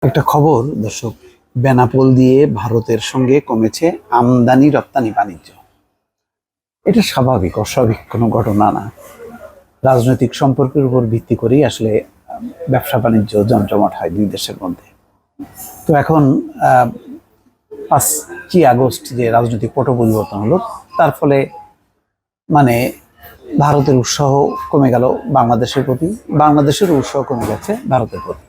একটা খবর দর্শক, বেনাপোল দিয়ে ভারতের সঙ্গে কমেছে আমদানি রপ্তানি বাণিজ্য। এটা স্বাভাবিক, অস্বাভাবিক কোনো ঘটনা না। রাজনৈতিক সম্পর্কের উপর ভিত্তি করেই আসলে ব্যবসা বাণিজ্য জমজমাট হয় দুই দেশের মধ্যে। তো এখন 5ই আগস্ট যে রাজনৈতিক পট পরিবর্তন হলো, তার ফলে মানে ভারতের উৎসাহ কমে গেল বাংলাদেশের প্রতি, বাংলাদেশের উৎসাহ কমে গেছে ভারতের প্রতি।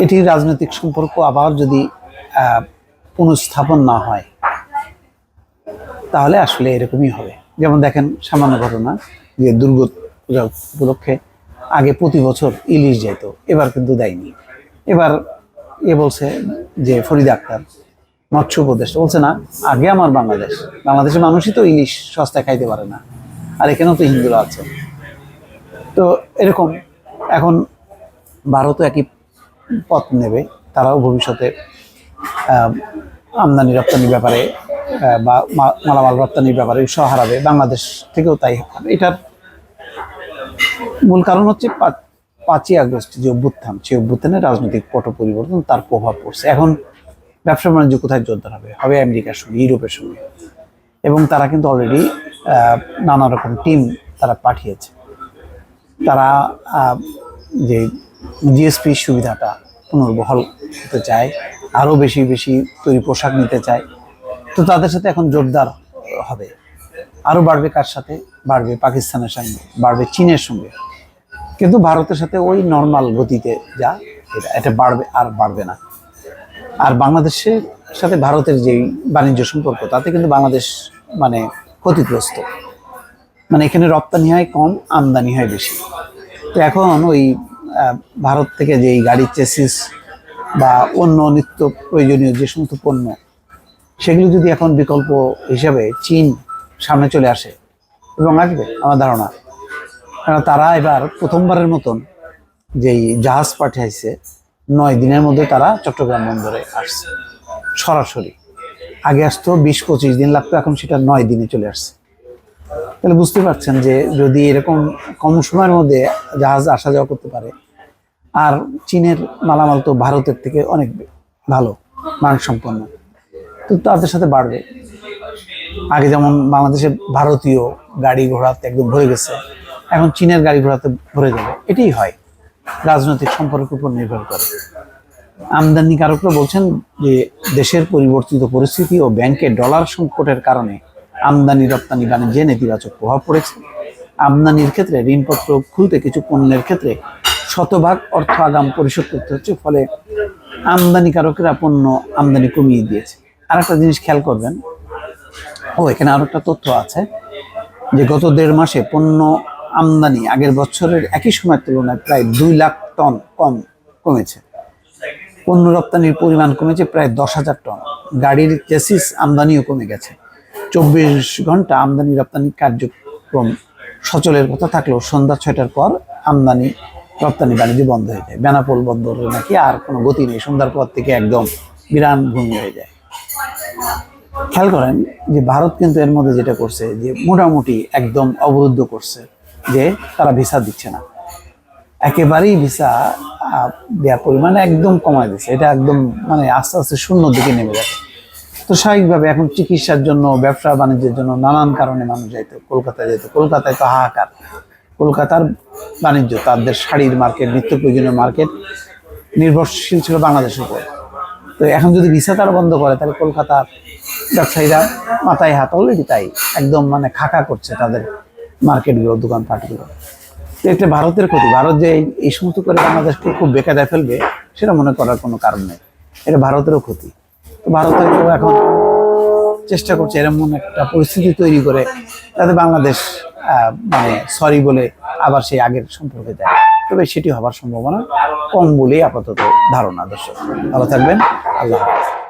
এটি রাজনৈতিক সম্পর্ক আবার যদি পুনঃস্থাপন না হয় তাহলে আসলে এরকমই হবে। যেমন দেখেন, সামান্য ঘটনা যে দুর্গাপূজা উপলক্ষে আগে প্রতি বছর ইলিশ যেত, এবার কিন্তু দেয়নি। এবার বলছে যে ফরিদা আক্তার মৎস্য উপদেষ্টা বলছে, না, আগে আমার বাংলাদেশের মানুষই তো ইলিশ সস্তায় খাইতে পারে না, আর এখানেও তো হিন্দুরা আছে। তো এরকম এখন ভারতও একই পথ নেবে। তারাও ভবিষ্যতে আমদানি রপ্তানির ব্যাপারে বা মালামাল রপ্তানির ব্যাপারে উৎসাহ হারাবে, বাংলাদেশ থেকেও তাই হবে। এটার মূল কারণ হচ্ছে 5ই আগস্ট যে অভ্যুত্থান, সেই অভ্যুত্থানের রাজনৈতিক পট পরিবর্তন, তার প্রভাব পড়ছে। এখন ব্যবসা বাণিজ্য কোথায় জোরদার হবে আমেরিকার সঙ্গে, ইউরোপের সঙ্গে। এবং তারা কিন্তু অলরেডি নানা রকম টিম তারা পাঠিয়েছে। তারা যে জিএসপি সুবিধাটা পুনর্বহাল হতে চায়, আরও বেশি বেশি তৈরি পোশাক নিতে চায়। তো তাদের সাথে এখন জোরদার হবে। আরও বাড়বে কার সাথে? বাড়বে পাকিস্তানের সঙ্গে, বাড়বে চীনের সঙ্গে। কিন্তু ভারতের সাথে ওই নর্মাল গতিতে যা, এটা বাড়বে আর বাড়বে না। আর বাংলাদেশের সাথে ভারতের যেই বাণিজ্য সম্পর্ক, তাতে কিন্তু বাংলাদেশ ক্ষতিগ্রস্ত। এখানে রপ্তানি হয় কম, আমদানি হয় বেশি। তো এখন ওই ভারত থেকে যেই গাড়ির চেসিস বা অন্য নিত্য প্রয়োজনীয় যে সমস্ত পণ্য, সেগুলো যদি এখন বিকল্প হিসাবে চীন সামনে চলে আসে, এবং আসবে আমার ধারণা, কারণ তারা এবার প্রথমবারের মতন যেই জাহাজ পাঠিয়েছে 9 দিনের মধ্যে তারা চট্টগ্রাম বন্দরে আসছে সরাসরি। আগে আসতো 20-25 দিন লাগতো, এখন সেটা 9 দিনে চলে আসছে। তাহলে বুঝতে পারছেন যে যদি এরকম কম সময়ের মধ্যে জাহাজ আসা যাওয়া করতে পারে, আর চীনের মালামাল তো ভারতের থেকে অনেক ভালো মানসম্পন্ন, তো তাদের সাথে বাড়বে। আগে যেমন বাংলাদেশে ভারতীয় গাড়ি ঘোড়াতে একদম ভরে গেছে, এখন চীনের গাড়ি ঘোড়াতে ভরে যাবে। এটাই হয়, রাজনৈতিক সম্পর্কের উপর নির্ভর করে। আমদানিকারকরা বলছেন যে দেশের পরিবর্তিত পরিস্থিতি ও ব্যাংকে ডলার সংকটের কারণে আমদানি রপ্তানি বাণিজ্যে নেতিবাচক প্রভাব পড়েছে। আমদানির ক্ষেত্রে ঋণপত্র খুলতে কিছু পণ্যের ক্ষেত্রে শতভাগ অর্থ আগাম পরিশোধ করতে হচ্ছে, ফলে আমদানিকারকরা পণ্য আমদানি কমিয়ে দিয়েছে। আর একটা জিনিস খেয়াল করবেন, এখানে আরো একটা তথ্য আছে যে গত 1.5 মাসে পণ্য আমদানি আগের বছরের একই সময়ের তুলনায় প্রায় 2 লাখ টন কমেছে। পণ্য রপ্তানির পরিমাণ কমেছে প্রায় 10,000 টন। গাড়ির চেসিস আমদানিও কমে গেছে। 24 ঘন্টা আমদানি রপ্তানি কার্যক্রম সচলের কথা থাকলেও সন্ধ্যা 6টার পর আমদানি রপ্তানি বাণিজ্য বন্ধ হয়ে যায়। বেনাপোল বন্দরে নাকি আর কোনো গতি নেই, সন্ধ্যার পর থেকে একদম বিরান ভূমি হয়ে যায়। খেয়াল করেন যে ভারত কিন্তু এর মধ্যে যেটা করছে, যে মোটামুটি একদম অবরুদ্ধ করছে, যে তারা ভিসা দিচ্ছে না, একেবারেই ভিসা দেওয়ার পরিমাণ একদম কমায় দিচ্ছে। এটা একদম আস্তে আস্তে শূন্যর দিকে নেমে যাচ্ছে। তো স্বাভাবিকভাবে এখন চিকিৎসার জন্য, ব্যবসা বাণিজ্যের জন্য নানান কারণে মানুষ যাইতো, কলকাতায় যেত। কলকাতায় তো হাহাকার। কলকাতার বাণিজ্য, তাদের শাড়ির মার্কেট, নিত্য প্রয়োজনীয় মার্কেট নির্ভরশীল ছিল বাংলাদেশের উপর। তো এখন যদি ভিসা তারা বন্ধ করে, তাহলে কলকাতার ব্যবসায়ীরা মাথায় হাত, অলরেডি তাই একদম খাকা করছে তাদের মার্কেটগুলো, দোকানপাটগুলো। তো এটা ভারতের ক্ষতি। ভারত যে এই সমস্ত করে বাংলাদেশকে খুব বেকায়দায় ফেলবে, সেটা মনে করার কোনো কারণ নেই। এটা ভারতেরও ক্ষতি। তো ভারত এখন চেষ্টা করছে এরকম একটা পরিস্থিতি তৈরি করে যাতে বাংলাদেশ সরি বলে আবার সেই আগের সম্পর্কে যায়। তবে সেটি হবার সম্ভাবনা কম বলেই আপাতত ধারণা। দর্শক ভালো থাকবেন, আল্লাহ হাফেজ।